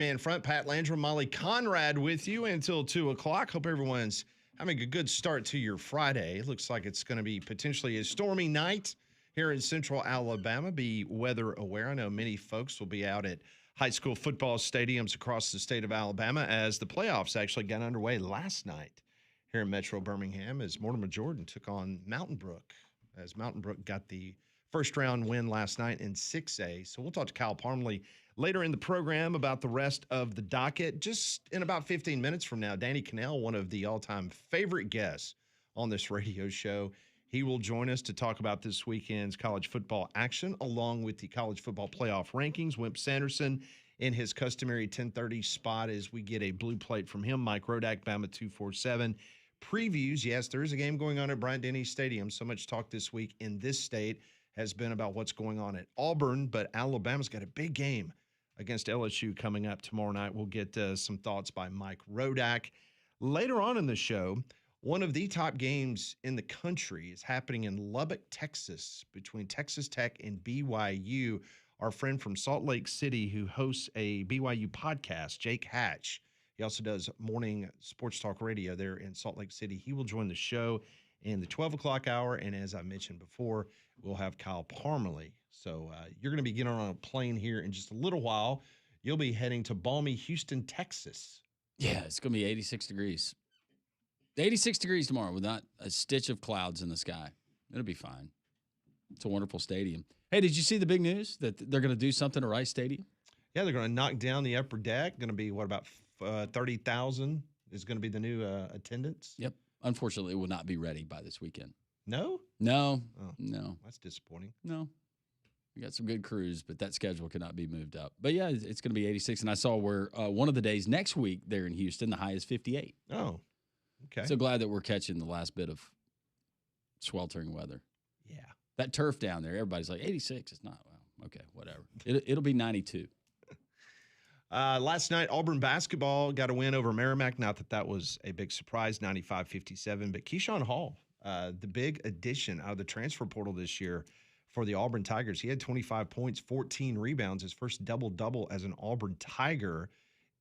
In front, Pat Landrum, Molly Conrad with you until 2 o'clock. Hope everyone's having a good start to your Friday. It looks like it's going to be potentially a stormy night here in central Alabama. Be weather aware. I know many folks will be out at high school football stadiums across the state of Alabama as the playoffs actually got underway last night here in Metro Birmingham as Mortimer Jordan took on Mountain Brook, as Mountain Brook got the first round win last night in 6A. So we'll talk to Kyle Parmley later in the program about the rest of the docket. Just in about 15 minutes from now, Danny Kanell, one of the all-time favorite guests on this radio show, he will join us to talk about this weekend's college football action, along with the college football playoff rankings. Wimp Sanderson in his customary 10:30 spot as we get a blue plate from him. Mike Rodak, Bama 247. Previews, yes, there is a game going on at Bryant-Denny Stadium. So much talk this week in this state has been about what's going on at Auburn, but Alabama's got a big game against LSU coming up tomorrow night. We'll get some thoughts by Mike Rodak. Later on in the show, one of the top games in the country is happening in Lubbock, Texas, between Texas Tech and BYU. Our friend from Salt Lake City who hosts a BYU podcast, Jake Hatch, he also does morning sports talk radio there in Salt Lake City. He will join the show in the 12 o'clock hour, and as I mentioned before, we'll have Kyle Parmley. So you're going to be getting on a plane here in just a little while. You'll be heading to balmy Houston, Texas. Yeah, it's going to be 86 degrees. 86 degrees tomorrow with not a stitch of clouds in the sky. It'll be fine. It's a wonderful stadium. Hey, did you see the big news that they're going to do something at Rice Stadium? Yeah, they're going to knock down the upper deck. Going to be, what, about 30,000 is going to be the new attendance? Yep. Unfortunately, it will not be ready by this weekend. No? No. Oh, no. That's disappointing. No. We got some good crews, but that schedule cannot be moved up. But, yeah, it's going to be 86. And I saw where one of the days next week there in Houston, the high is 58. Oh, okay. So glad that we're catching the last bit of sweltering weather. Yeah. That turf down there, everybody's like, 86. It's not. Well, okay, whatever. It'll be 92. Last night, Auburn basketball got a win over Merrimack. Not that that was a big surprise, 95-57. But Keyshawn Hall, the big addition out of the transfer portal this year for the Auburn Tigers. He had 25 points, 14 rebounds, his first double-double as an Auburn Tiger.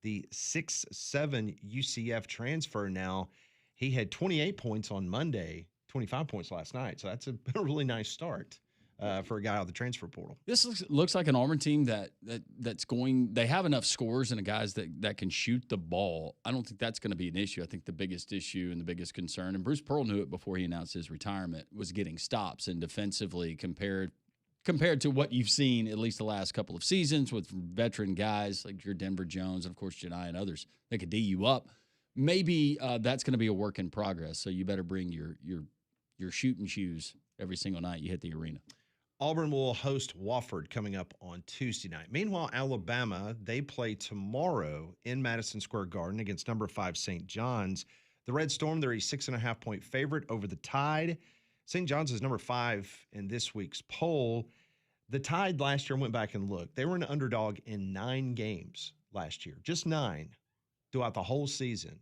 The 6'7" UCF transfer now. He had 28 points on Monday, 25 points last night. So that's a really nice start for a guy out of the transfer portal. This looks like an Auburn team that's going. They have enough scores and guys that can shoot the ball. I don't think that's going to be an issue. I think the biggest issue and the biggest concern, and Bruce Pearl knew it before he announced his retirement, was getting stops and defensively compared to what you've seen at least the last couple of seasons with veteran guys like your Denver Jones and of course Janai and others that could D you up. Maybe that's going to be a work in progress. So you better bring your shooting shoes every single night you hit the arena. Auburn will host Wofford coming up on Tuesday night. Meanwhile, Alabama, they play tomorrow in Madison Square Garden against number 5 St. John's. The Red Storm, they're a 6.5-point favorite over the Tide. St. John's is number 5 in this week's poll. The Tide last year, went back and looked. They were an underdog in 9 games last year, just 9 throughout the whole season.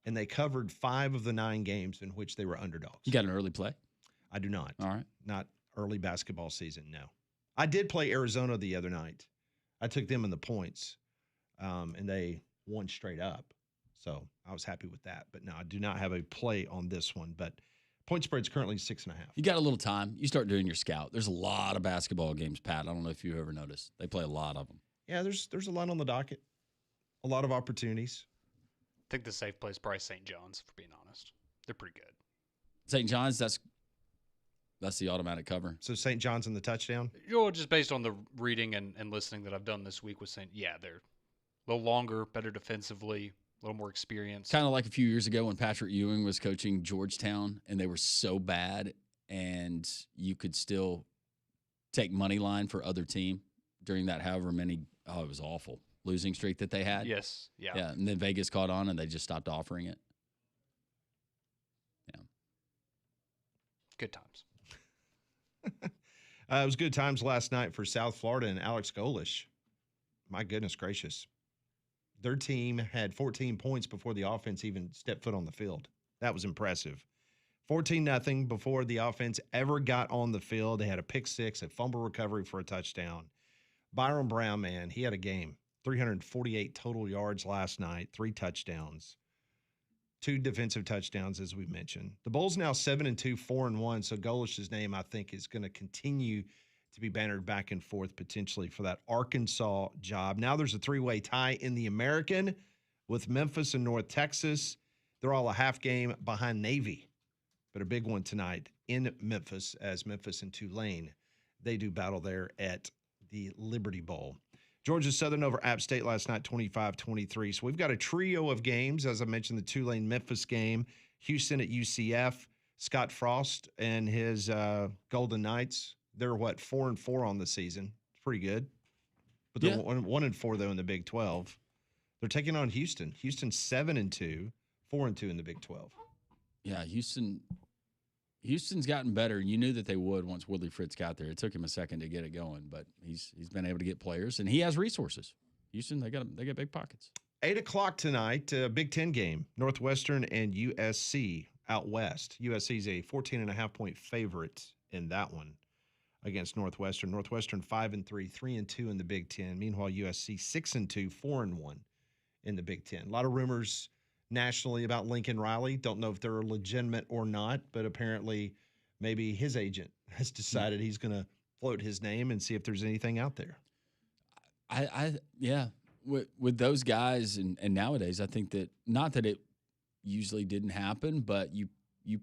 And they covered 5 of the 9 games in which they were underdogs. You got an early play? I do not. All right. Not early basketball season, no. I did play Arizona the other night. I took them in the points, and they won straight up. So I was happy with that. But no, I do not have a play on this one. But point spread's currently 6.5. You got a little time. You start doing your scout. There's a lot of basketball games, Pat. I don't know if you ever noticed. They play a lot of them. Yeah, there's a lot on the docket. A lot of opportunities. I think the safe play is probably St. John's, for being honest. They're pretty good. St. John's, that's the automatic cover. So St. John's in the touchdown? Just based on the reading and listening that I've done this week with St. Yeah, they're a little longer, better defensively, a little more experience. Kind of like a few years ago when Patrick Ewing was coaching Georgetown and they were so bad and you could still take money line for other team during that however many, it was awful, losing streak that they had. Yes. Yeah. Yeah. And then Vegas caught on and they just stopped offering it. Yeah. Good times. It was good times last night for South Florida and Alex Golish. My goodness gracious. Their team had 14 points before the offense even stepped foot on the field. That was impressive. 14-0 before the offense ever got on the field. They had a pick six, a fumble recovery for a touchdown. Byron Brown, man, he had a game. 348 total yards last night, 3 touchdowns, 2 defensive touchdowns, as we mentioned. The Bulls now 7-2, 4-1. So Golish's name, I think, is going to continue to be bannered back and forth potentially for that Arkansas job. Now there's a 3-way tie in the American with Memphis and North Texas. They're all a half game behind Navy, but a big one tonight in Memphis as Memphis and Tulane. They do battle there at the Liberty Bowl. Georgia Southern over App State last night, 25-23. So we've got a trio of games. As I mentioned, the Tulane-Memphis game, Houston at UCF, Scott Frost and his Golden Knights. They're, 4-4 on the season. It's pretty good. But they're 1-4, though, in the Big 12. They're taking on Houston. Houston 7-2, 4-2 in the Big 12. Yeah, Houston's gotten better. You knew that they would once Woodley Fritz got there. It took him a second to get it going, but he's been able to get players, and he has resources. Houston, they got big pockets. 8 o'clock tonight, Big Ten game, Northwestern and USC out west. USC's a 14.5-point favorite in that one against Northwestern. Northwestern 5-3, 3-2 in the Big Ten. Meanwhile, USC 6-2, 4-1 in the Big Ten. A lot of rumors nationally about Lincoln Riley. Don't know if they're legitimate or not, but apparently maybe his agent has decided he's going to float his name and see if there's anything out there. With those guys and nowadays, I think that not that it usually didn't happen, but you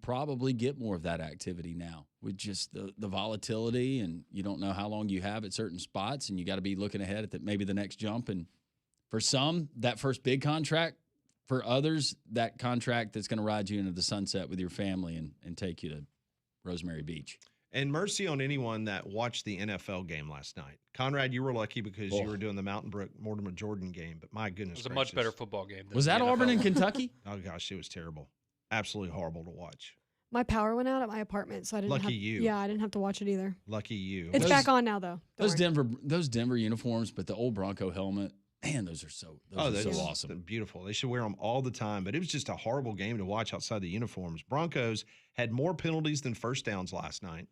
probably get more of that activity now with just the volatility, and you don't know how long you have at certain spots, and you got to be looking ahead at maybe the next jump. And for some, that first big contract. For others, that contract that's going to ride you into the sunset with your family and take you to Rosemary Beach. And mercy on anyone that watched the NFL game last night. Conrad, you were lucky because you were doing the Mountain Brook Mortimer Jordan game, but my goodness it was a much better football game. Was that Auburn and Kentucky? Oh, gosh, it was terrible. Absolutely horrible to watch. My power went out at my apartment, so I didn't Lucky you. Yeah, I didn't have to watch it either. Lucky you. It's back on now, though. Those Denver uniforms, but the old Bronco helmet. Man, those are so awesome. Beautiful. They should wear them all the time, but it was just a horrible game to watch outside the uniforms. Broncos had more penalties than first downs last night.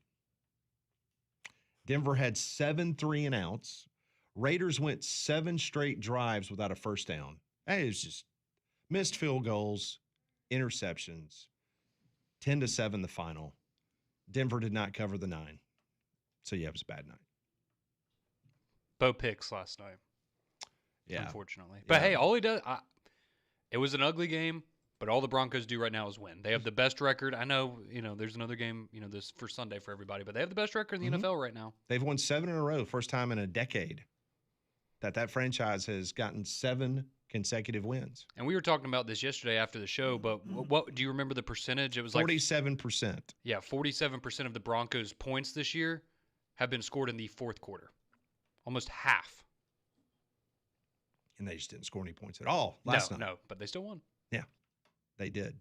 Denver had 7 3-and-outs. Raiders went 7 straight drives without a first down. It was just missed field goals, interceptions, 10-7 the final. Denver did not cover the 9. So, yeah, it was a bad night. Bo picks last night. Yeah. Unfortunately. But hey, all he does, it was an ugly game, but all the Broncos do right now is win. They have the best record. I know, there's another game, this for Sunday for everybody, but they have the best record in the NFL right now. They've won 7 in a row, first time in a decade that franchise has gotten 7 consecutive wins. And we were talking about this yesterday after the show, but what do you remember the percentage? It was 47%. Yeah, 47% of the Broncos' points this year have been scored in the fourth quarter. Almost half. And they just didn't score any points at all last night. No, but they still won. Yeah, they did.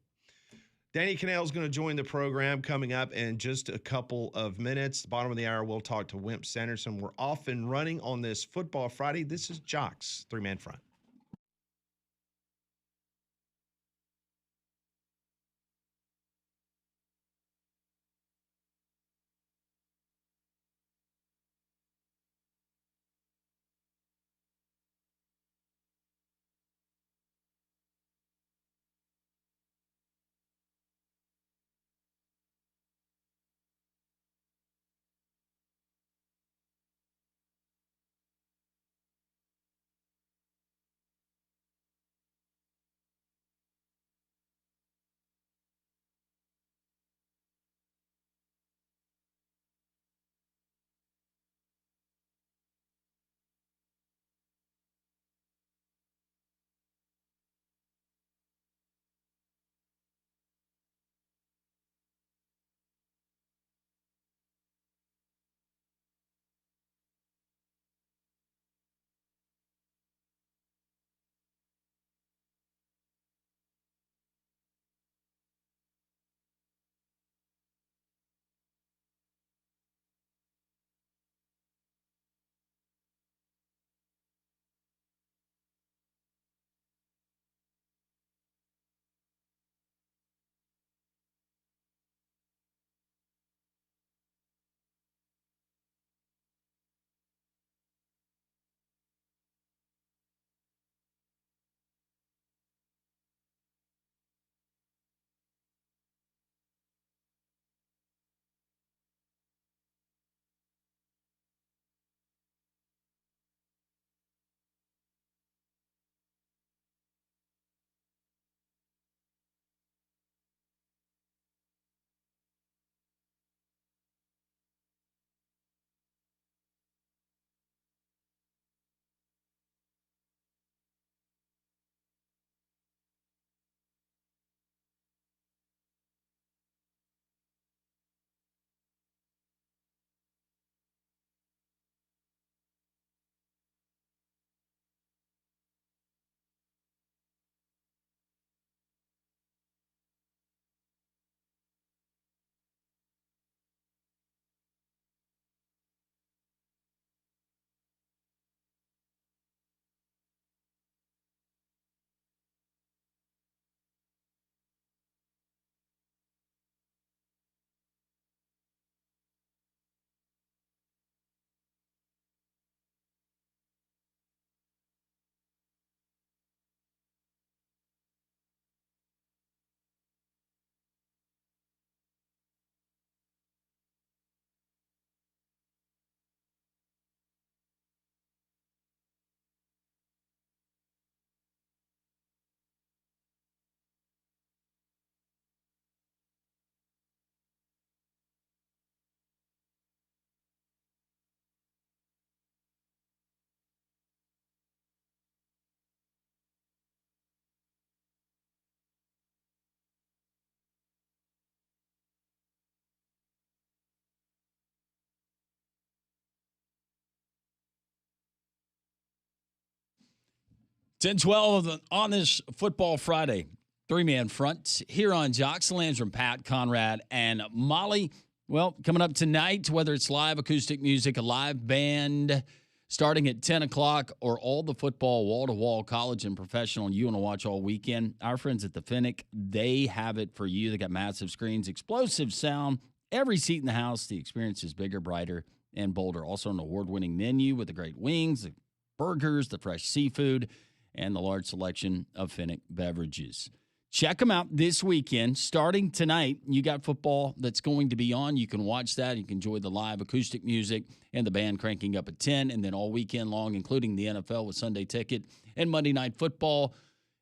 Danny Kanell is going to join the program coming up in just a couple of minutes. Bottom of the hour, we'll talk to Wimp Sanderson. We're off and running on this Football Friday. This is Jock's 3-Man Front. 10-12 on this Football Friday. Three-man front here on Jocks Landrum, Pat, Conrad, and Molly. Well, coming up tonight, whether it's live acoustic music, a live band starting at 10 o'clock, or all the football, wall-to-wall, college and professional, and you want to watch all weekend, our friends at the Finnick, they have it for you. They got massive screens, explosive sound, every seat in the house. The experience is bigger, brighter, and bolder. Also an award-winning menu with the great wings, the burgers, the fresh seafood, and the large selection of Finnick beverages. Check them out this weekend. Starting tonight, you got football that's going to be on. You can watch that. You can enjoy the live acoustic music and the band cranking up at 10. And then all weekend long, including the NFL with Sunday Ticket and Monday Night Football,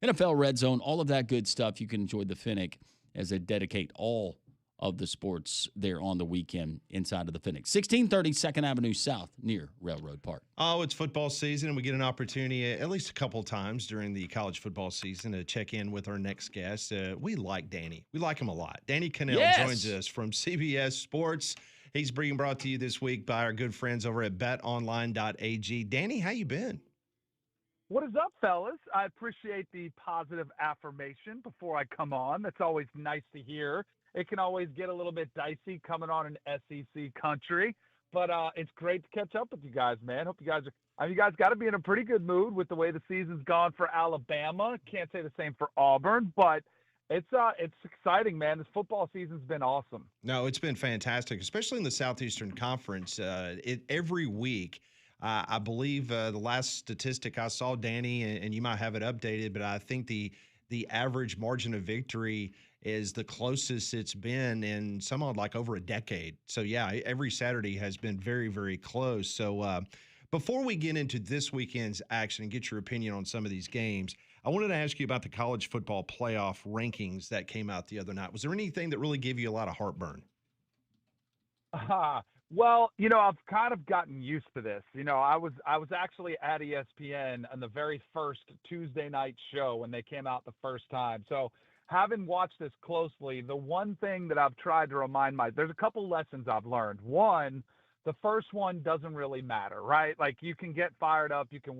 NFL Red Zone, all of that good stuff. You can enjoy the Finnick as they dedicate all of the sports there on the weekend inside of the Finnick. 1630 2nd Avenue South near Railroad Park. Oh, it's football season, and we get an opportunity at least a couple times during the college football season to check in with our next guest. We like Danny. We like him a lot. Danny Kanell joins us from CBS Sports. He's being brought to you this week by our good friends over at betonline.ag. Danny, how you been? What is up, fellas? I appreciate the positive affirmation before I come on. That's always nice to hear. It can always get a little bit dicey coming on an SEC country, but it's great to catch up with you guys, man. Hope you guys you guys got to be in a pretty good mood with the way the season's gone for Alabama. Can't say the same for Auburn, but it's exciting, man. This football season's been awesome. No, it's been fantastic, especially in the Southeastern Conference. Every week, I believe the last statistic I saw, Danny, and you might have it updated, but I think the average margin of victory is the closest it's been in like over a decade. So, yeah, every Saturday has been very, very close. So before we get into this weekend's action and get your opinion on some of these games, I wanted to ask you about the college football playoff rankings that came out the other night. Was there anything that really gave you a lot of heartburn? Well, I've kind of gotten used to this. I was actually at ESPN on the very first Tuesday night show when they came out the first time. So having watched this closely, the one thing that I've tried to remind there's a couple lessons I've learned. One, the first one doesn't really matter, right? Like you can get fired up, you can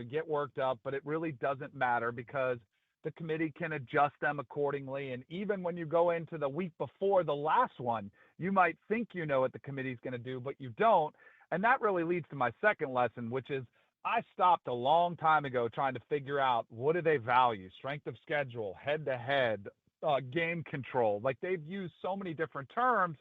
get worked up, but it really doesn't matter because the committee can adjust them accordingly. And even when you go into the week before the last one, you might think you know what the committee's going to do, but you don't. And that really leads to my second lesson, which is I stopped a long time ago trying to figure out what do they value, strength of schedule, head-to-head, game control. Like they've used so many different terms,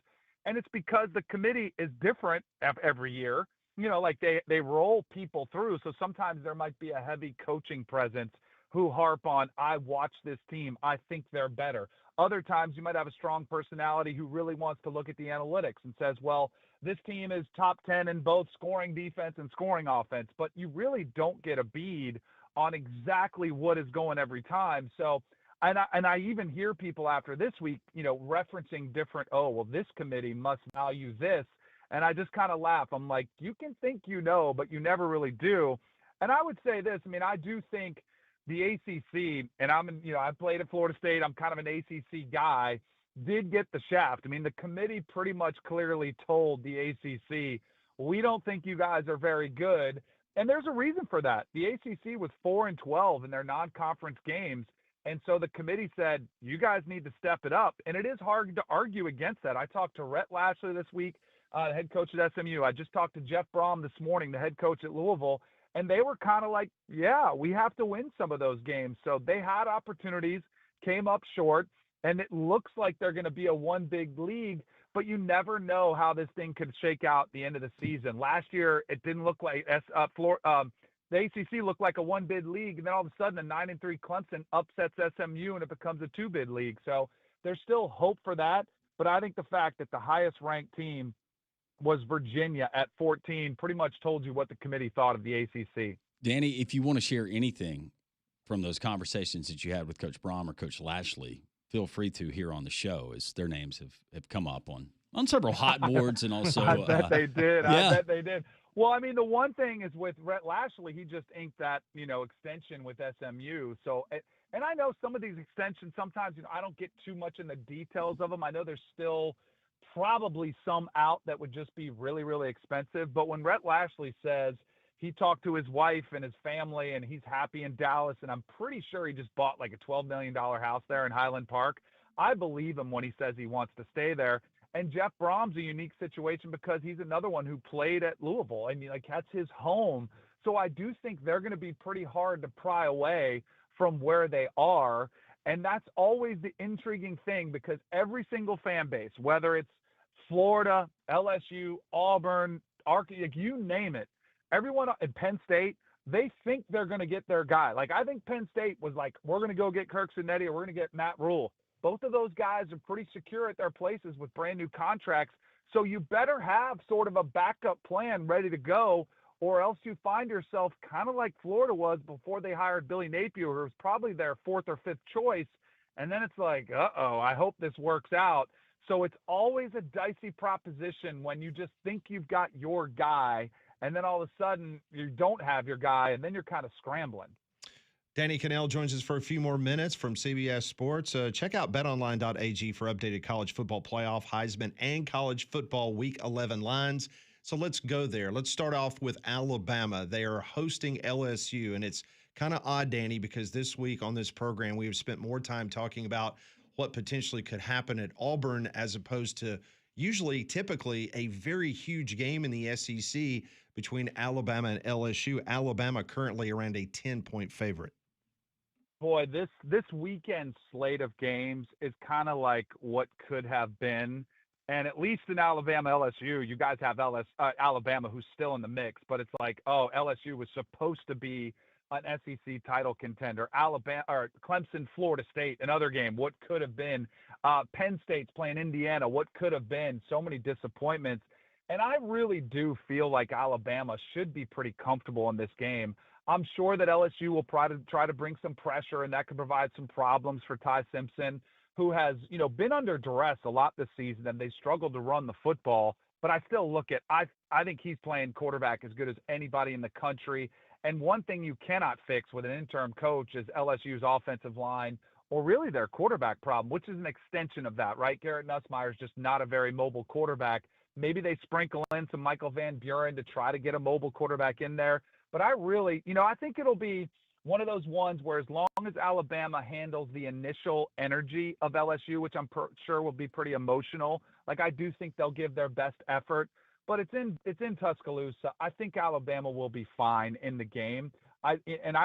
and it's because the committee is different every year. Like they roll people through. So sometimes there might be a heavy coaching presence who harp on, I watch this team, I think they're better. Other times you might have a strong personality who really wants to look at the analytics and says, well, this team is top 10 in both scoring defense and scoring offense, but you really don't get a bead on exactly what is going every time. So, and I even hear people after this week, referencing different, this committee must value this. And I just kind of laugh. I'm like, you can think but you never really do. And I would say this, I do think the ACC, and I played at Florida State, I'm kind of an ACC guy, did get the shaft. The committee pretty much clearly told the ACC, we don't think you guys are very good. And there's a reason for that. The ACC was 4-12 in their non-conference games. And so the committee said, you guys need to step it up. And it is hard to argue against that. I talked to Rhett Lashley this week, the head coach at SMU. I just talked to Jeff Brom this morning, the head coach at Louisville. And they were kind of like, yeah, we have to win some of those games. So they had opportunities, came up short, and it looks like they're going to be a one big league, but you never know how this thing could shake out at the end of the season. Last year, it didn't look like the ACC looked like a one bid league, and then all of a sudden a 9-3 Clemson upsets SMU and it becomes a two bid league. So there's still hope for that. But I think the fact that the highest ranked team was Virginia at 14 pretty much told you what the committee thought of the ACC. Danny, if you want to share anything from those conversations that you had with Coach Brom or Coach Lashley, feel free to here on the show, as their names have come up on several hot boards and also. I bet they did. Yeah. I bet they did. Well, the one thing is with Rhett Lashley, he just inked that, extension with SMU. So, and I know some of these extensions, sometimes, I don't get too much in the details of them. I know there's still probably some out that would just be really, really expensive. But when Rhett Lashley says he talked to his wife and his family, and he's happy in Dallas. And I'm pretty sure he just bought like a $12 million house there in Highland Park. I believe him when he says he wants to stay there. And Jeff Brom's a unique situation because he's another one who played at Louisville. I mean, like, that's his home. So I do think they're going to be pretty hard to pry away from where they are. And that's always the intriguing thing, because every single fan base, whether it's Florida, LSU, Auburn, like, you name it, everyone at Penn State, they think they're going to get their guy. Like, I think Penn State was like, we're going to go get Kirk Cinetti, or we're going to get Matt Rule. Both of those guys are pretty secure at their places with brand new contracts. So you better have sort of a backup plan ready to go, or else you find yourself kind of like Florida was before they hired Billy Napier, who was probably their fourth or fifth choice. And then it's like, uh-oh, I hope this works out. So it's always a dicey proposition when you just think you've got your guy, and then all of a sudden you don't have your guy, and then you're kind of scrambling. Danny Kanell joins us for a few more minutes from CBS Sports. Check out betonline.ag for updated college football playoff, Heisman, and college football Week 11 lines. So let's go there. Let's start off with Alabama. They are hosting LSU, and it's kind of odd, Danny, because this week on this program we have spent more time talking about what potentially could happen at Auburn as opposed to typically a very huge game in the SEC between Alabama and LSU. Alabama currently around a 10-point favorite. Boy, this weekend slate of games is kind of like what could have been. And at least in Alabama, LSU, you guys have Alabama, who's still in the mix, but it's like, oh, LSU was supposed to be an SEC title contender. Alabama or Clemson, Florida State, another game, what could have been. Penn State's playing Indiana, what could have been. So many disappointments. And I really do feel like Alabama should be pretty comfortable in this game. I'm sure that LSU will try to bring some pressure, and that could provide some problems for Ty Simpson, who has, been under duress a lot this season, and they struggled to run the football. But I still look at, I think he's playing quarterback as good as anybody in the country. And one thing you cannot fix with an interim coach is LSU's offensive line, or really their quarterback problem, which is an extension of that, right? Garrett Nussmeier is just not a very mobile quarterback. Maybe they sprinkle in some Michael Van Buren to try to get a mobile quarterback in there. But I really, I think it'll be one of those ones where as long as Alabama handles the initial energy of LSU, which I'm sure will be pretty emotional, like, I do think they'll give their best effort. But it's in Tuscaloosa. I think Alabama will be fine in the game. I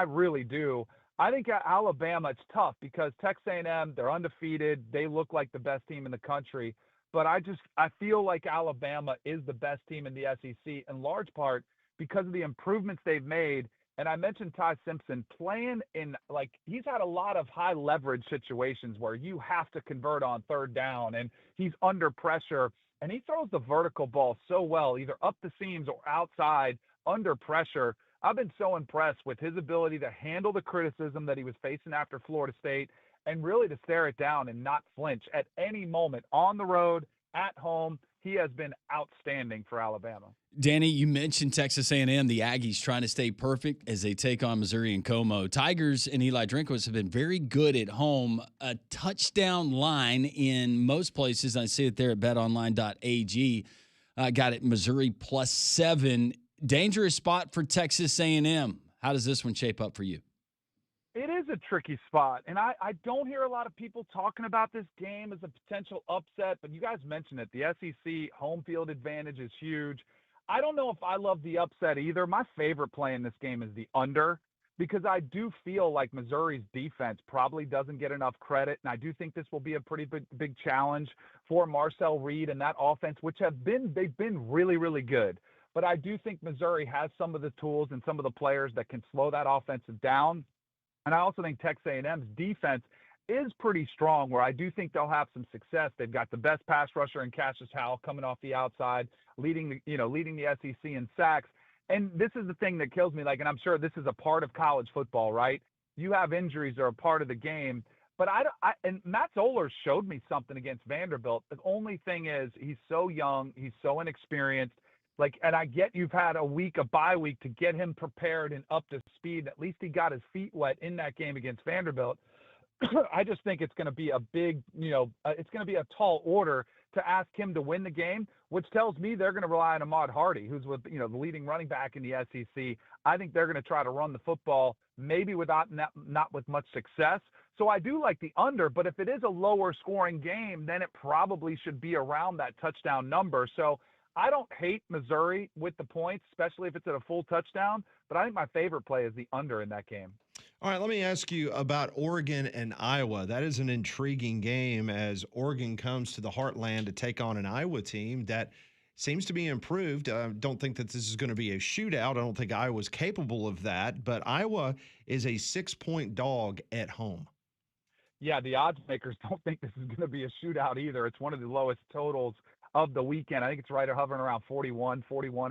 really do. I think Alabama, it's tough because Texas A&M, they're undefeated. They look like the best team in the country. But I feel like Alabama is the best team in the SEC in large part because of the improvements they've made. And I mentioned Ty Simpson playing in, like, he's had a lot of high leverage situations where you have to convert on third down, and he's under pressure, and he throws the vertical ball so well, either up the seams or outside under pressure. I've been so impressed with his ability to handle the criticism that he was facing after Florida State and really to stare it down and not flinch at any moment on the road, at home. He has been outstanding for Alabama. Danny, you mentioned Texas A&M, the Aggies trying to stay perfect as they take on Missouri and Como. Tigers and Eli Drinkwitz have been very good at home. A touchdown line in most places. I see it there at betonline.ag. Got it Missouri +7. Dangerous spot for Texas A&M. How does this one shape up for you? It is a tricky spot, and I don't hear a lot of people talking about this game as a potential upset, but you guys mentioned it. The SEC home field advantage is huge. I don't know if I love the upset either. My favorite play in this game is the under, because I do feel like Missouri's defense probably doesn't get enough credit, and I do think this will be a pretty big challenge for Marcel Reed and that offense, which they've been really, really good. But I do think Missouri has some of the tools and some of the players that can slow that offensive down. And I also think Texas A&M's defense is pretty strong, where I do think they'll have some success. They've got the best pass rusher in Cassius Howell coming off the outside, leading the SEC in sacks. And this is the thing that kills me. Like, and I'm sure this is a part of college football, right? You have injuries that are a part of the game. But and Matt Zoller showed me something against Vanderbilt. The only thing is he's so young, he's so inexperienced. Like, and I get you've had a bye week to get him prepared and up to speed. At least he got his feet wet in that game against Vanderbilt. I just think it's going to be a big, it's going to be a tall order to ask him to win the game, which tells me they're going to rely on Ahmad Hardy, who's with, the leading running back in the SEC. I think they're going to try to run the football, maybe without not with much success. So I do like the under, but if it is a lower scoring game, then it probably should be around that touchdown number. So I don't hate Missouri with the points, especially if it's at a full touchdown, but I think my favorite play is the under in that game. All right, let me ask you about Oregon and Iowa. That is an intriguing game as Oregon comes to the heartland to take on an Iowa team that seems to be improved. I don't think that this is going to be a shootout. I don't think Iowa's capable of that, but Iowa is a 6-point dog at home. Yeah, the odds makers don't think this is going to be a shootout either. It's one of the lowest totals of the weekend. I think it's right hovering around 41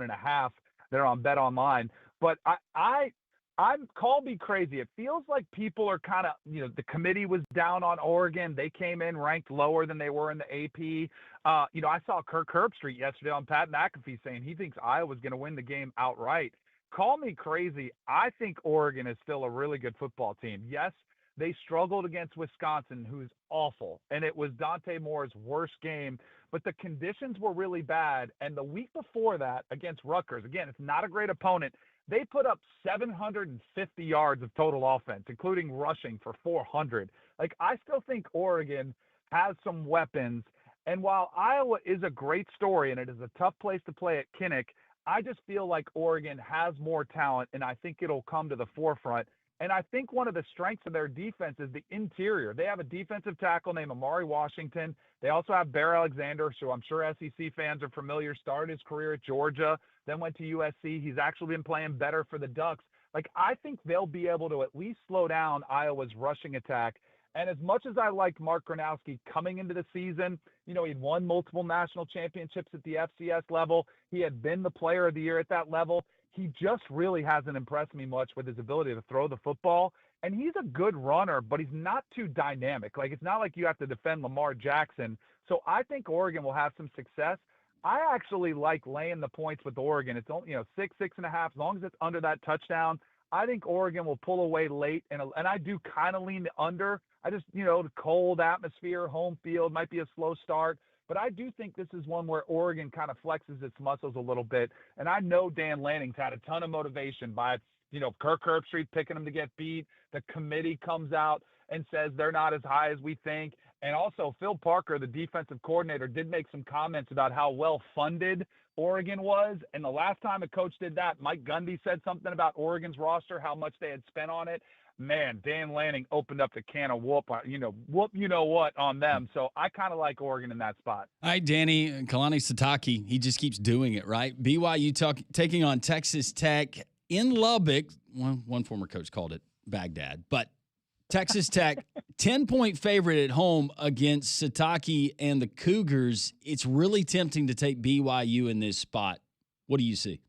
and a half. They're on Bet Online. But I'm call me crazy. It feels like people are kind of, the committee was down on Oregon. They came in ranked lower than they were in the AP. I saw Kirk Herbstreit yesterday on Pat McAfee saying he thinks Iowa's going to win the game outright. Call me crazy. I think Oregon is still a really good football team. Yes, they struggled against Wisconsin, who's awful, and it was Dante Moore's worst game, but the conditions were really bad. And the week before that against Rutgers, again, it's not a great opponent. They put up 750 yards of total offense, including rushing for 400. I still think Oregon has some weapons. And while Iowa is a great story and it is a tough place to play at Kinnick, I just feel like Oregon has more talent, and I think it'll come to the forefront. And I think one of the strengths of their defense is the interior. They have a defensive tackle named Amari Washington. They also have Bear Alexander, who I'm sure SEC fans are familiar, started his career at Georgia, then went to USC. He's actually been playing better for the Ducks. I think they'll be able to at least slow down Iowa's rushing attack. And as much as I like Mark Gronowski coming into the season, he'd won multiple national championships at the FCS level. He had been the player of the year at that level. He just really hasn't impressed me much with his ability to throw the football. And he's a good runner, but he's not too dynamic. It's not like you have to defend Lamar Jackson. So I think Oregon will have some success. I actually like laying the points with Oregon. It's only, 6.5. As long as it's under that touchdown, I think Oregon will pull away late. And I do kind of lean the under. I just, the cold atmosphere, home field, might be a slow start. But I do think this is one where Oregon kind of flexes its muscles a little bit. And I know Dan Lanning's had a ton of motivation by, Kirk Herbstreit picking them to get beat. The committee comes out and says they're not as high as we think. And also Phil Parker, the defensive coordinator, did make some comments about how well funded Oregon was. And the last time a coach did that, Mike Gundy said something about Oregon's roster, how much they had spent on it. Man, Dan Lanning opened up the can of whoop what on them. So I kind of like Oregon in that spot. All right, Danny, Kalani Sitake, he just keeps doing it, right? BYU taking on Texas Tech in Lubbock. One former coach called it Baghdad, but Texas Tech, 10-point favorite at home against Sitake and the Cougars. It's really tempting to take BYU in this spot. What do you see?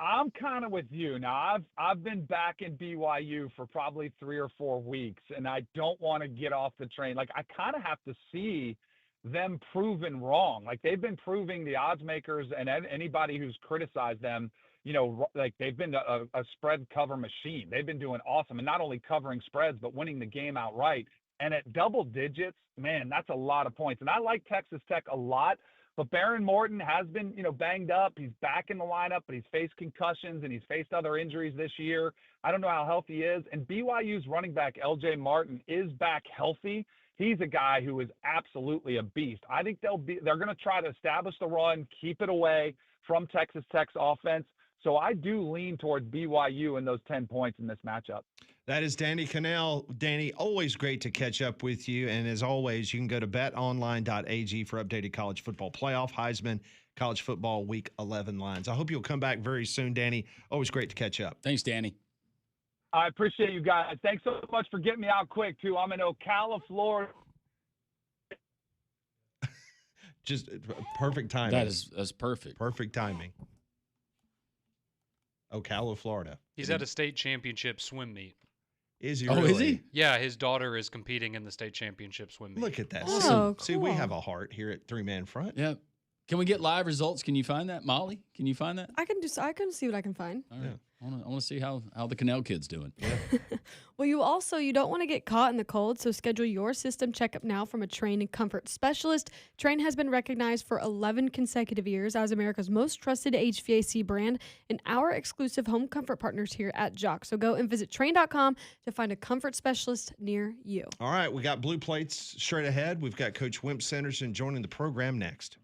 I'm kind of with you. Now, I've been back in BYU for probably 3 or 4 weeks, and I don't want to get off the train. I kind of have to see them proven wrong. They've been proving the odds makers and anybody who's criticized them, they've been a spread cover machine. They've been doing awesome, and not only covering spreads, but winning the game outright. And at double digits, man, that's a lot of points. And I like Texas Tech a lot. But Baron Morton has been, banged up. He's back in the lineup, but he's faced concussions and he's faced other injuries this year. I don't know how healthy he is. And BYU's running back, LJ Martin, is back healthy. He's a guy who is absolutely a beast. I think they're going to try to establish the run, keep it away from Texas Tech's offense. So I do lean towards BYU in those 10 points in this matchup. That is Danny Kanell. Danny, always great to catch up with you. And as always, you can go to betonline.ag for updated college football playoff, Heisman, college football week 11 lines. I hope you'll come back very soon, Danny. Always great to catch up. Thanks, Danny. I appreciate you guys. Thanks so much for getting me out quick, too. I'm in Ocala, Florida. Just perfect timing. That's perfect. Perfect timing. Ocala, Florida. He's at a state championship swim meet. Is he? Oh, really? is he? Yeah, his daughter is competing in the state championship swim meet. Look at that. Oh, See, we cool. have a heart here at Three Man Front. Yep. Can we get live results? Can you find that, Molly? Can you find that? I can see what I can find. All right. I want to see how the Kanell kid's doing. Well, you don't want to get caught in the cold, so schedule your system checkup now from a Train comfort specialist. Train has been recognized for 11 consecutive years as America's most trusted HVAC brand and our exclusive home comfort partners here at Jock. So go and visit train.com to find a comfort specialist near you. All right, we got blue plates straight ahead. We've got Coach Wimp Sanderson joining the program next.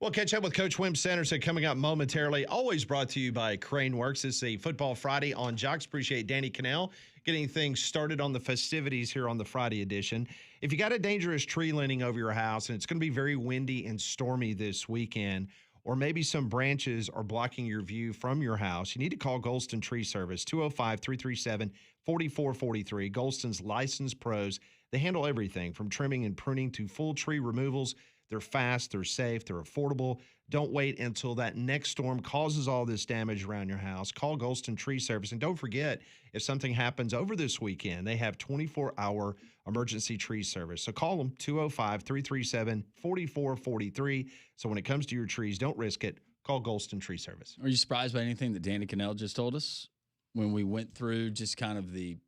We'll catch up with Coach Wimp Sanderson coming up momentarily. Always brought to you by Crane Works. It's a Football Friday on Jocks. Appreciate Danny Kanell getting things started on the festivities here on the Friday edition. If you got a dangerous tree leaning over your house and it's going to be very windy and stormy this weekend, or maybe some branches are blocking your view from your house, you need to call Golston Tree Service, 205-337-4443. Golston's licensed pros. They handle everything from trimming and pruning to full tree removals. They're fast, they're safe, they're affordable. Don't wait until that next storm causes all this damage around your house. Call Golston Tree Service. And don't forget, if something happens over this weekend, they have 24-hour emergency tree service. So call them, 205-337-4443. So when it comes to your trees, don't risk it. Call Golston Tree Service. Are you surprised by anything that Danny Kanell just told us when we went through just kind of the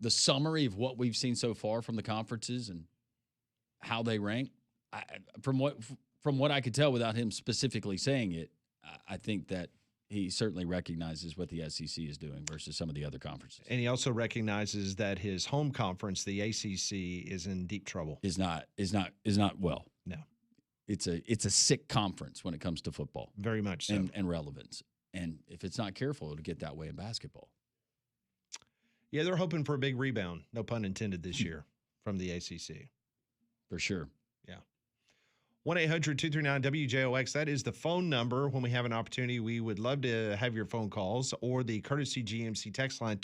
summary of what we've seen so far from the conferences and how they rank? From what I could tell without him specifically saying it, I think that he certainly recognizes what the SEC is doing versus some of the other conferences. And he also recognizes that his home conference, the ACC, is in deep trouble. Is not well. No. It's a sick conference when it comes to football. Very much so. And relevance. And if it's not careful, it'll get that way in basketball. Yeah, they're hoping for a big rebound, no pun intended, this year from the ACC. For sure. Yeah. 1-800-239-WJOX. That is the phone number. When we have an opportunity, we would love to have your phone calls, or the Courtesy GMC text line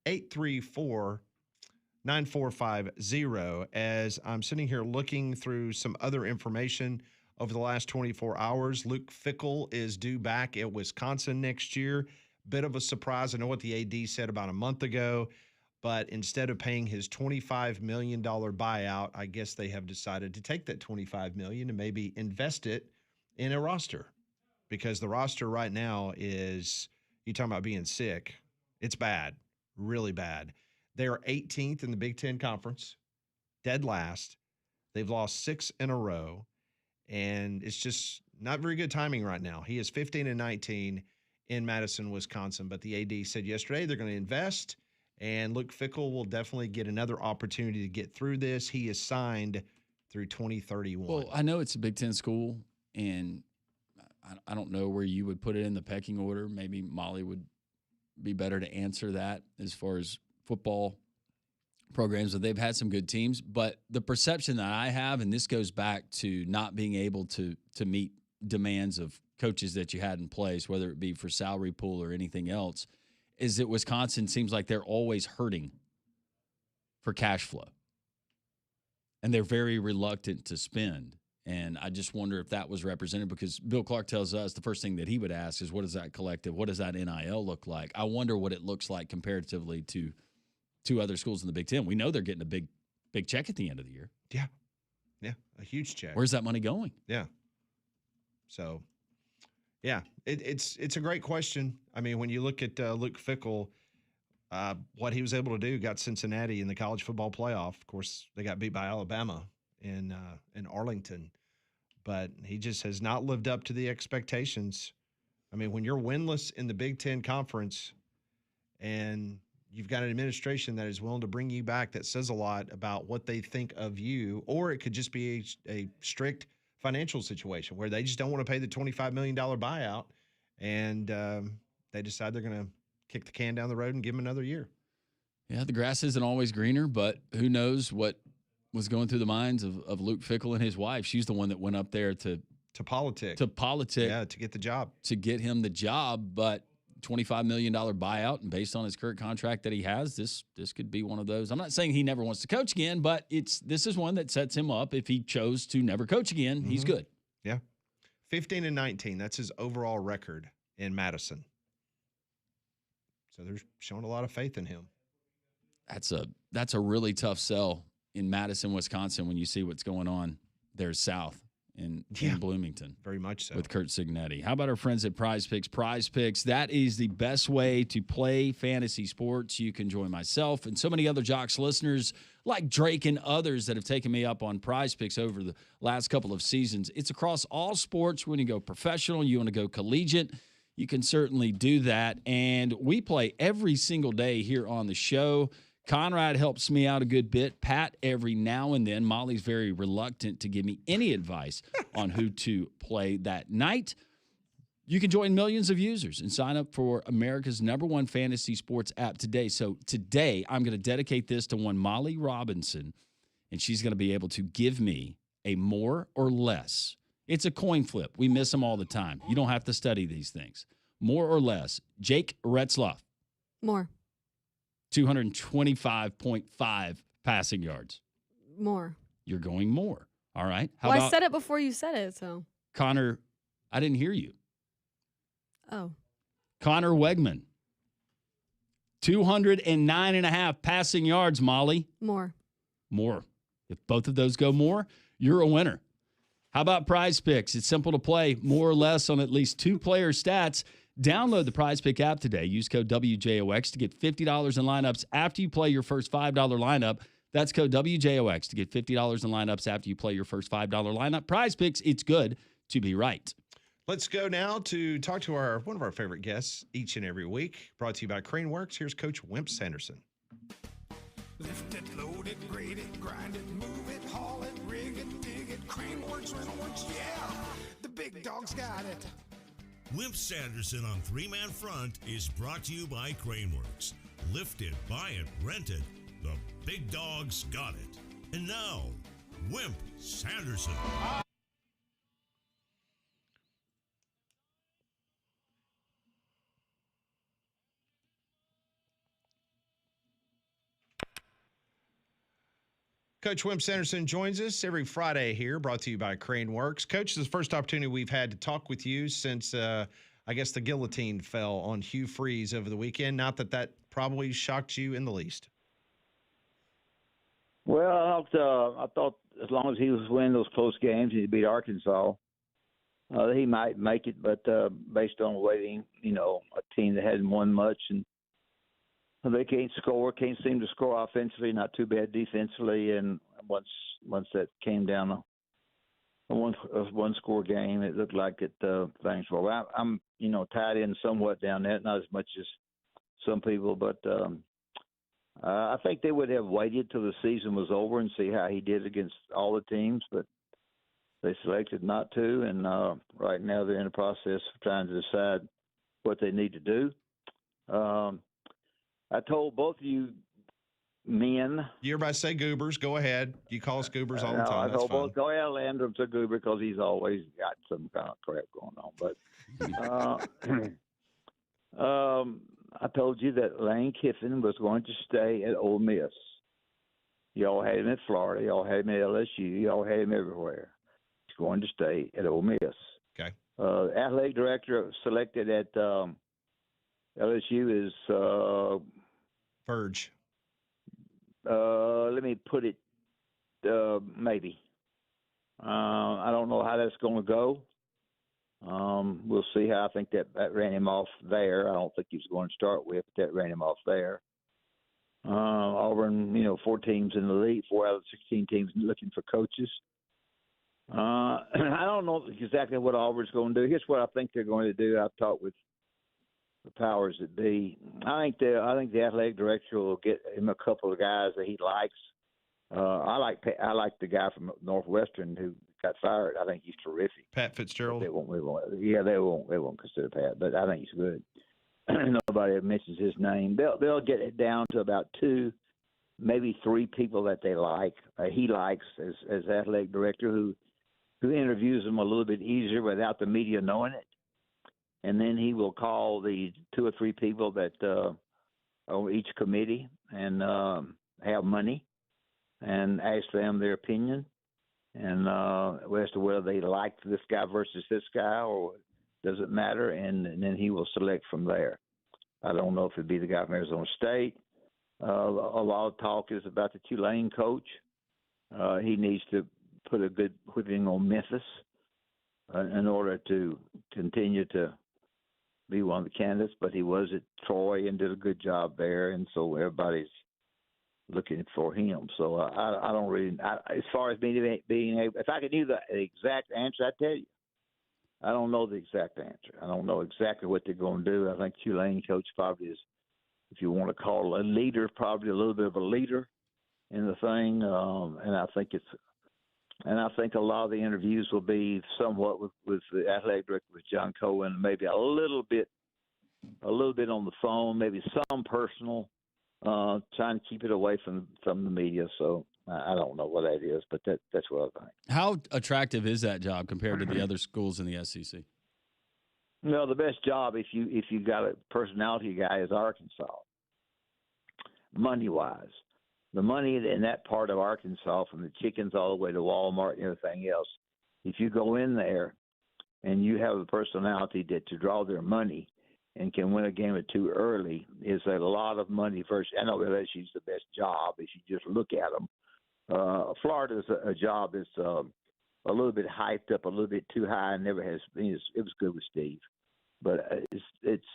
205-834-9450. As I'm sitting here looking through some other information over the last 24 hours, Luke Fickell is due back at Wisconsin next year. Bit of a surprise. I know what the AD said about a month ago, but instead of paying his $25 million buyout, I guess they have decided to take that $25 million and maybe invest it in a roster, because the roster right now is, you talking about being sick, it's bad, really bad. They are 18th in the Big Ten Conference, dead last. They've lost 6 in a row, and it's just not very good timing right now. He is 15-19 in Madison, Wisconsin, but the AD said yesterday they're going to invest, and Luke Fickell will definitely get another opportunity to get through this. He is signed through 2031. Well, I know it's a Big Ten school, and I don't know where you would put it in the pecking order. Maybe Molly would be better to answer that as far as football programs. But they've had some good teams. But the perception that I have, and this goes back to not being able to meet demands of coaches that you had in place, whether it be for salary pool or anything else, is that Wisconsin seems like they're always hurting for cash flow. And they're very reluctant to spend. And I just wonder if that was represented, because Bill Clark tells us the first thing that he would ask is, what is that collective? What does that NIL look like? I wonder what it looks like comparatively to other schools in the Big Ten. We know they're getting a big check at the end of the year. Yeah. Yeah, a huge check. Where's that money going? Yeah. So, yeah, it's a great question. I mean, when you look at Luke Fickell, what he was able to do, got Cincinnati in the college football playoff. Of course, they got beat by Alabama in Arlington, but he just has not lived up to the expectations. I mean, when you're winless in the Big Ten Conference and you've got an administration that is willing to bring you back, that says a lot about what they think of you, or it could just be a strict financial situation where they just don't want to pay the $25 million buyout, and they decide they're going to kick the can down the road and give him another year. Yeah, the grass isn't always greener, but who knows what was going through the minds of Luke Fickell and his wife. She's the one that went up there to politic. Yeah, to get the job. To get him the job, but $25 million buyout, and based on his current contract that he has, this could be one of those. I'm not saying he never wants to coach again, but this is one that sets him up. If he chose to never coach again, he's good. Yeah. 15-19. That's his overall record in Madison. So they're showing a lot of faith in him. That's a really tough sell in Madison, Wisconsin, when you see what's going on there south in Bloomington. Very much so. With Kurt Signetti. How about our friends at Prize Picks? Prize Picks, that is the best way to play fantasy sports. You can join myself and so many other Jocks listeners like Drake and others that have taken me up on Prize Picks over the last couple of seasons. It's across all sports. When you go professional, you want to go collegiate, you can certainly do that. And we play every single day here on the show. Conrad helps me out a good bit. Pat, every now and then. Molly's very reluctant to give me any advice on who to play that night. You can join millions of users and sign up for America's #1 fantasy sports app today. So today, I'm going to dedicate this to one Molly Robinson, and she's going to be able to give me a more or less. It's a coin flip. We miss them all the time. You don't have to study these things. More or less. Jake Retzloff. More. 225.5 passing yards. More. You're going more. All right. How Well, about I said it before you said it, so. Connor? I didn't hear you. Oh. Connor Wegman. 209.5 passing yards, Molly. More. More. If both of those go more, you're a winner. How about Prize Picks? It's simple to play more or less on at least 2 player stats. Download the Prize Pick app today. Use code WJOX to get $50 in lineups after you play your first $5 lineup. That's code WJOX to get $50 in lineups after you play your first $5 lineup. Prize Picks, it's good to be right. Let's go now to talk to one of our favorite guests each and every week. Brought to you by Crane Works. Here's Coach Wimp Sanderson. Lift it, load it, grade it, grind it, move it, haul it, rig it, dig it. Crane Works, Rental Works, yeah. The big dog's got it. Wimp Sanderson on Three Man Front is brought to you by Craneworks. Lift it, buy it, rent it. The big dog's got it. And now, Wimp Sanderson. Coach Wimp Sanderson joins us every Friday here, brought to you by Crane Works. Coach, this is the first opportunity we've had to talk with you since, I guess, the guillotine fell on Hugh Freeze over the weekend. Not that that probably shocked you in the least. Well, I thought as long as he was winning those close games and he beat Arkansas, he might make it. But based on waiting, a team that hadn't won much and they can't seem to score offensively, not too bad defensively. And once that came down a one score game, it looked like things were. Well, I'm tied in somewhat down there, not as much as some people, but I think they would have waited till the season was over and see how he did against all the teams, but they selected not to. And right now they're in the process of trying to decide what they need to do. I told both of you men. You everybody say Goobers. Go ahead. You call us Goobers all the time. I That's told fine. both. Go ahead, Landrum's a Goober because he's always got some kind of crap going on. But I told you that Lane Kiffin was going to stay at Ole Miss. Y'all had him at Florida. Y'all had him at LSU. Y'all had him everywhere. He's going to stay at Ole Miss. Okay. Athletic director selected at LSU is Verge. Let me put it, maybe. I don't know how that's going to go. We'll see how. I think that ran him off there. I don't think he was going to start with, but that ran him off there. Auburn, 4 teams in the league, 4 out of 16 teams looking for coaches. I don't know exactly what Auburn's going to do. Here's what I think they're going to do. I've talked with the powers that be. I think the athletic director will get him a couple of guys that he likes. I like the guy from Northwestern who got fired. I think he's terrific. Pat Fitzgerald. They won't consider Pat, but I think he's good. Nobody mentions his name. They'll get it down to about 2, maybe 3 people that they like. He likes as athletic director who interviews them a little bit easier without the media knowing it. And then he will call the 2 or 3 people that on each committee and have money and ask them their opinion and as to whether they like this guy versus this guy or does it matter, and then he will select from there. I don't know if it'd be the guy from Arizona State. A lot of talk is about the Tulane coach. He needs to put a good whipping on Memphis in order to continue to be one of the candidates, but he was at Troy and did a good job there, and so everybody's looking for him. So I don't really, as far as me being able, if I could do the exact answer, I'd tell you. I don't know the exact answer. I don't know exactly what they're going to do. I think Tulane coach probably is, if you want to call a leader, probably a little bit of a leader in the thing, and I think a lot of the interviews will be somewhat with the athletic director, with John Cohen, maybe a little bit on the phone, maybe some personal, trying to keep it away from the media. So I don't know what that is, but that's what I think. How attractive is that job compared to the other schools in the SEC? No, the best job if you got a personality guy is Arkansas. Money wise. The money in that part of Arkansas, from the chickens all the way to Walmart and everything else, if you go in there and you have a personality to draw their money and can win a game or 2 early, is a lot of money versus. I know LSU's the best job if you just look at them. Florida's a job that's a little bit hyped up, a little bit too high, and never has been. It was good with Steve, but it's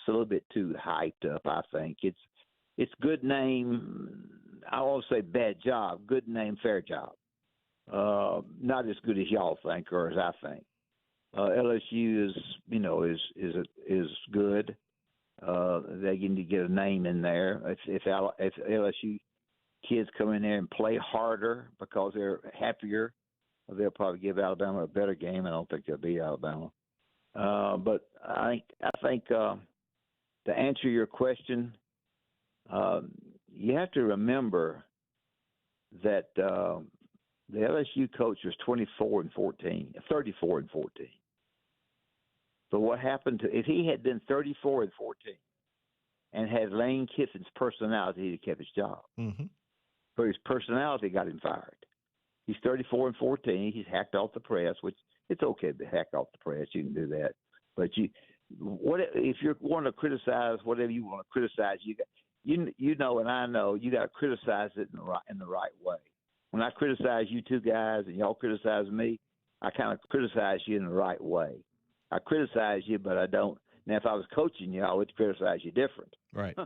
a little bit too hyped up. I think it's good name. I won't say bad job. Good name, fair job. Not as good as y'all think or as I think. LSU is good. They need to get a name in there. If LSU kids come in there and play harder because they're happier, they'll probably give Alabama a better game. I don't think they'll beat Alabama. But I think to answer your question, you have to remember that the LSU coach was 34 and 14, 34 and 14. So what happened to if he had been 34 and 14 and had Lane Kiffin's personality, he'd have kept his job. Mm-hmm. But his personality got him fired. He's 34 and 14. He's hacked off the press, which it's okay to hack off the press. You can do that. But if you want to criticize whatever you want to criticize, you know, and I know you got to criticize it in the right way. When I criticize you two guys and y'all criticize me, I kind of criticize you in the right way. I criticize you, but I don't. Now, if I was coaching you, I would criticize you different. Right.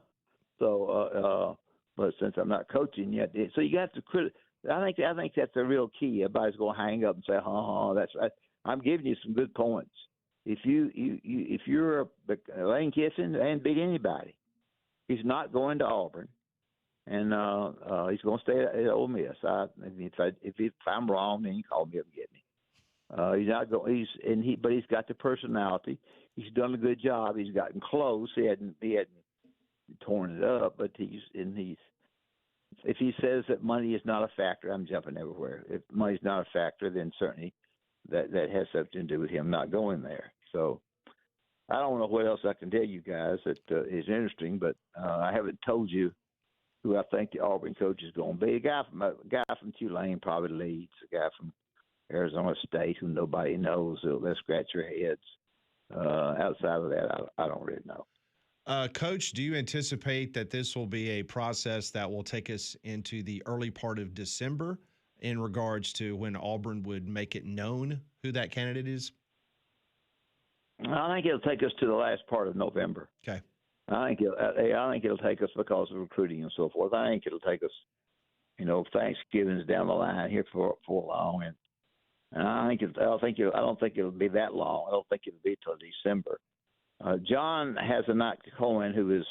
So, but since I'm not coaching yet, so you got to criticize. I think that's the real key. Everybody's going to hang up and say, that's right. I'm giving you some good points. If you're Lane Kiffin and beat anybody, he's not going to Auburn, and he's going to stay at Ole Miss. If I'm wrong, then you call me up and get me. He's not going. But he's got the personality. He's done a good job. He's gotten close. He hadn't torn it up, but he's. If he says that money is not a factor, I'm jumping everywhere. If money's not a factor, then certainly that has something to do with him not going there. So I don't know what else I can tell you guys that is interesting, but I haven't told you who I think the Auburn coach is going to be. A guy from Tulane probably leads. A guy from Arizona State who nobody knows. Let's scratch your heads. Outside of that, I don't really know. Coach, do you anticipate that this will be a process that will take us into the early part of December in regards to when Auburn would make it known who that candidate is? I think it'll take us to the last part of November. Okay. I think it'll take us because of recruiting and so forth. I think it'll take us, Thanksgiving's down the line here for long, and I don't think it'll be that long. I don't think it'll be till December. John Hazenak Cohen, who was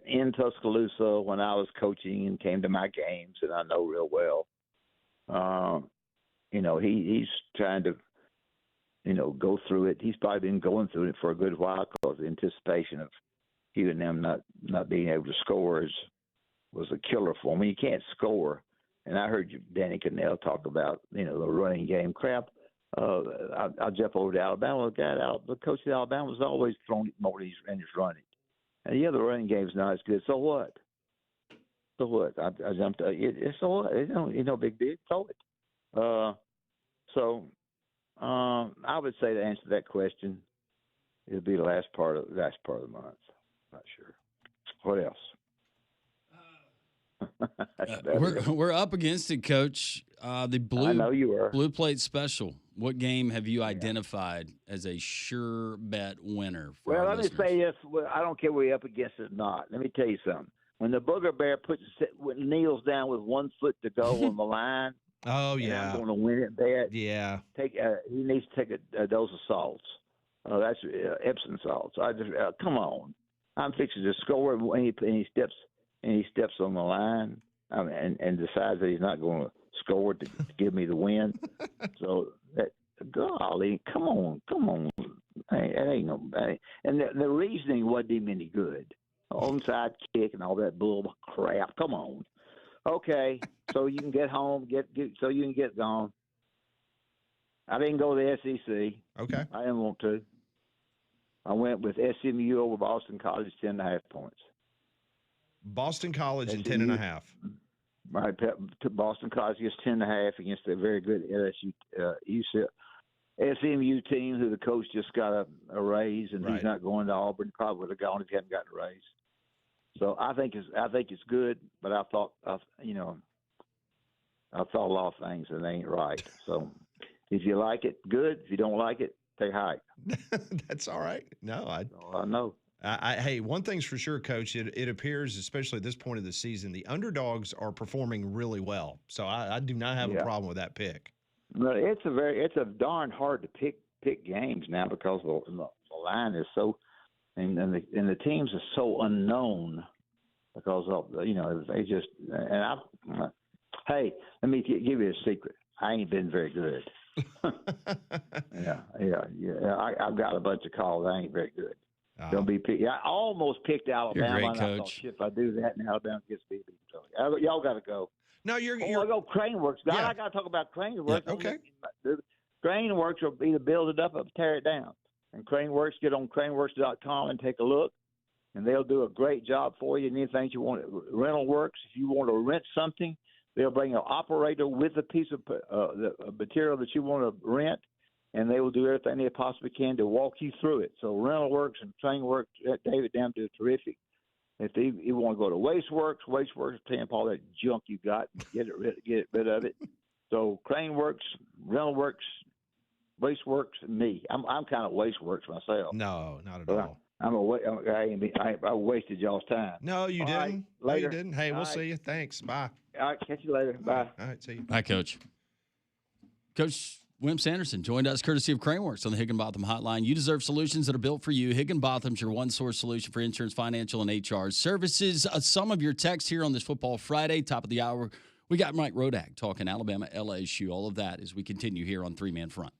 in Tuscaloosa when I was coaching and came to my games, and I know real well. He's trying to, go through it. He's probably been going through it for a good while because the anticipation of he and them not being able to score was a killer for me. You can't score. And I heard Danny Kanell talk about, the running game crap. I'll jump over to Alabama. The coach of Alabama was always throwing more than he's running. And the running game's not as good. So what? I jumped. So what? It's no big deal. Throw it. I would say to answer that question, it'll be the last part of the month. Not sure. What else? We're up against it, Coach. The blue. I know you are. Blue Plate Special. What game have you identified as a sure bet winner? Well, let me say this. I don't care whether you're up against it or not. Let me tell you something. When the Booger Bear kneels down with 1 foot to go on the line, oh yeah, I'm going to win it bad. Yeah, he needs to take a dose of salts. That's Epsom salts. Come on. I'm fixing to score when he steps on the line. And decides that he's not going to score to give me the win. So, golly, come on. It ain't nobody. And the reasoning wasn't even any good. Onside kick and all that bull crap. Come on. Okay, so you can get home, so you can get gone. I didn't go to the SEC. Okay. I didn't want to. I went with SMU over Boston College, 10.5 points. Boston College and 10.5. Right, Boston College gets 10.5 against a very good SMU team, who the coach just got a raise, and he's not going to Auburn. Probably would have gone if he hadn't gotten a raise. So I think it's good, but I thought a lot of things that ain't right. So if you like it, good. If you don't like it, take a hike. That's all right. No, I know. Hey, one thing's for sure, Coach. It appears, especially at this point of the season, the underdogs are performing really well. So I do not have a problem with that pick. But it's a darn hard to pick games now because the line is so, and the teams are so unknown because of they just hey, let me give you a secret. I ain't been very good. I've got a bunch of calls. I ain't very good. Don't be picked. I almost picked Alabama. You're a great and I thought, coach. if I do that, and Alabama gets beat. Y'all got to go. No, you're I go Crane Works. Yeah. I got to talk about Crane yeah, Works. okay. The Crane Works will either build it up or tear it down. And Crane Works, get on craneworks.com and take a look, and they'll do a great job for you. Anything you want, rental works. If you want to rent something, they'll bring an operator with a piece of the material that you want to rent, and they will do everything they possibly can to walk you through it. So rental works and Crane Works, David, down to terrific. If you want to go to Wasteworks will tear up all that junk you got and get rid of it. So Crane Works, rental works, Wasteworks, and me. I'm kind of Wasteworks myself. No, not at But all. I wasted y'all's time. No, you All didn't. right, No, you later. didn't. Hey, we'll All see right. you. Thanks. Bye. All right, catch you later. Bye. All right, see you. Hi, Coach. Coach Wimp Sanderson joined us courtesy of Craneworks on the Higginbotham Hotline. You deserve solutions that are built for you. Higginbotham's your one-source solution for insurance, financial, and HR services. Some of your texts here on this Football Friday, top of the hour. We got Mike Rodak talking Alabama, LSU, all of that as we continue here on Three Man Front.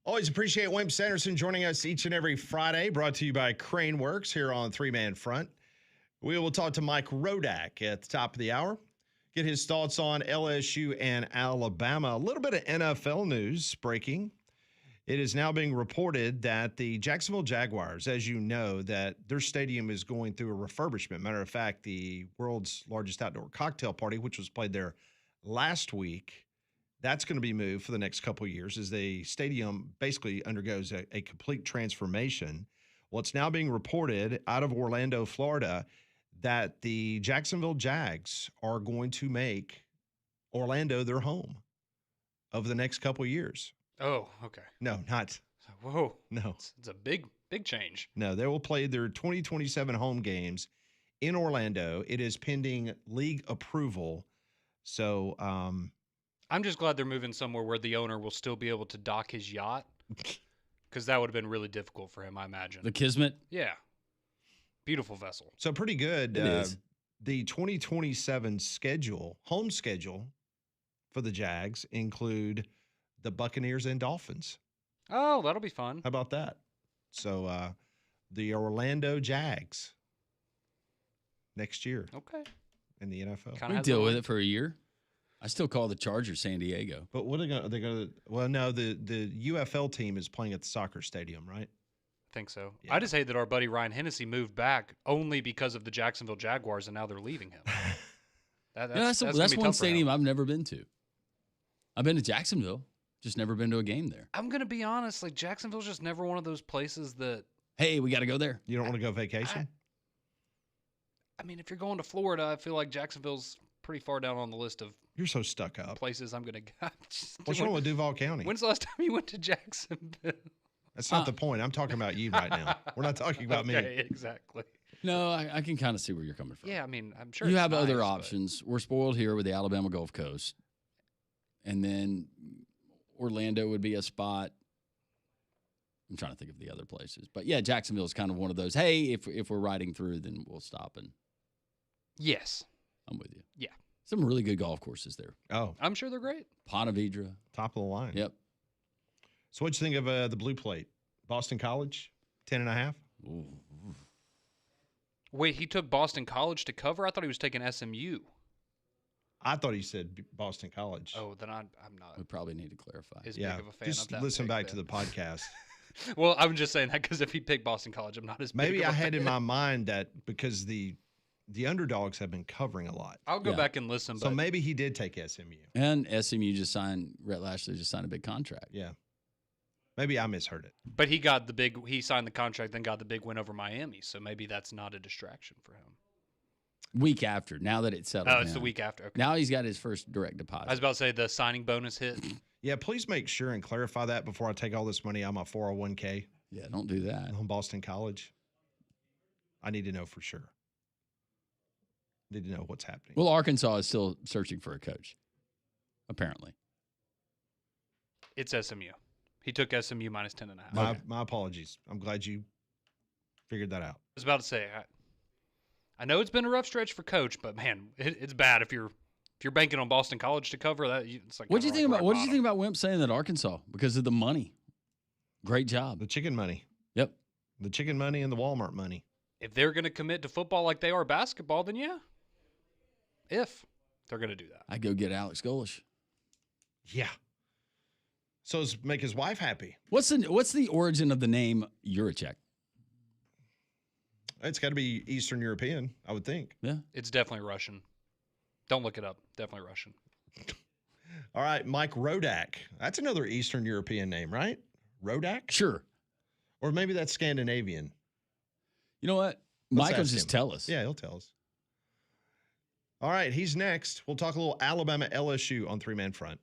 Always appreciate Wimp Sanderson joining us each and every Friday, brought to you by Crane Works here on Three Man Front. We will talk to Mike Rodak at the top of the hour, get his thoughts on LSU and Alabama. A little bit of NFL news breaking. It is now being reported that the Jacksonville Jaguars, as you know, that their stadium is going through a refurbishment. Matter of fact, the world's largest outdoor cocktail party, which was played there last week, That's going to be moved for the next couple of years as the stadium basically undergoes a complete transformation. Well, it's now being reported out of Orlando, Florida, that the Jacksonville Jags are going to make Orlando their home over the next couple of years. Oh, okay. No, not. Whoa. No. It's a big change. No, they will play their 2027 home games in Orlando. It is pending league approval. So, I'm just glad they're moving somewhere where the owner will still be able to dock his yacht, because that would have been really difficult for him, I imagine. The Kismet. Yeah. Beautiful vessel. so pretty good. It is. The 2027 home schedule for the Jags include the Buccaneers and Dolphins. Oh, that'll be fun. How about that? So the Orlando Jags next year Okay. in the NFL. Kinda We has deal a- with it for a year. I still call the Chargers San Diego. But what are they going to? Well, no, the UFL team is playing at the soccer stadium, right? Think so. Yeah. I just hate that our buddy Ryan Hennessy moved back only because of the Jacksonville Jaguars, and now they're leaving him. That's gonna one be tough for him. stadium I've never been to. I've been to Jacksonville, just never been to a game there. I'm gonna be honest. Like Jacksonville's just never one of those places that. Hey, we got to go there. You don't want to go vacation? I mean, if you're going to Florida, I feel like Jacksonville's pretty far down on the list of You're so stuck up. places I'm gonna go. What's wrong with Duval County? When's the last time you went to Jacksonville? That's not the point. I'm talking about you right now. We're not talking about me. Okay, exactly. No, I can kind of see where you're coming from. Yeah, I mean, I'm sure You it's have other nice, but- options. We're spoiled here with the Alabama Gulf Coast. And then Orlando would be a spot. I'm trying to think of the other places. But yeah, Jacksonville is kind of one of those, hey, if we're riding through, then we'll stop. And Yes, I'm with you. Yeah. Some really good golf courses there. Oh, I'm sure they're great. Ponte Vedra. top of the line. Yep. So what'd you think of the blue plate? Boston College, 10.5? Ooh. Wait, he took Boston College to cover? I thought he was taking SMU. I thought he said Boston College. Oh, then I'm not We probably need to clarify. as yeah. big of a fan Just of that. listen pick back to then. the podcast. Well, I'm just saying that because if he picked Boston College, I'm not as big Maybe of I a had in fan. my mind that because the underdogs have been covering a lot. I'll go Yeah. back and listen. So But maybe he did take SMU. And SMU Rhett Lashley just signed a big contract. Yeah. Maybe I misheard it. But he signed the contract, then got the big win over Miami. So maybe that's not a distraction for him. Week after, now that it's settled Oh, it's the down. week after. Okay. Now he's got his first direct I deposit. was about to say the signing bonus hit. Yeah, please make sure and clarify that before I take all this money out of my 401k Yeah, don't do that. on Boston College. I need to know for sure. Need to know what's happening. Well, Arkansas is still searching for a coach, apparently. It's SMU. He took SMU minus 10.5. My apologies. I'm glad you figured that out. I was about to say, I know it's been a rough stretch for Coach, but man, it's bad if you're banking on Boston College to cover that. It's like What do you kinda think like about rock bottom. Wimp saying that Arkansas because of the money? Great job. The chicken money. Yep. The chicken money and the Walmart money. If they're going to commit to football like they are basketball, then yeah. If they're going to do that. I go get Alex Golish. Yeah. So make his wife happy. What's the origin of the name Juracek? It's got to be Eastern European, I would think. Yeah. It's definitely Russian. Don't look it up. Definitely Russian. All right, Mike Rodak. That's another Eastern European name, right? Rodak? Sure. Or maybe that's Scandinavian. You know what? Let's Mike will ask just him. tell us. Yeah, he'll tell us. All right, he's next. We'll talk a little Alabama LSU on Three Man Front.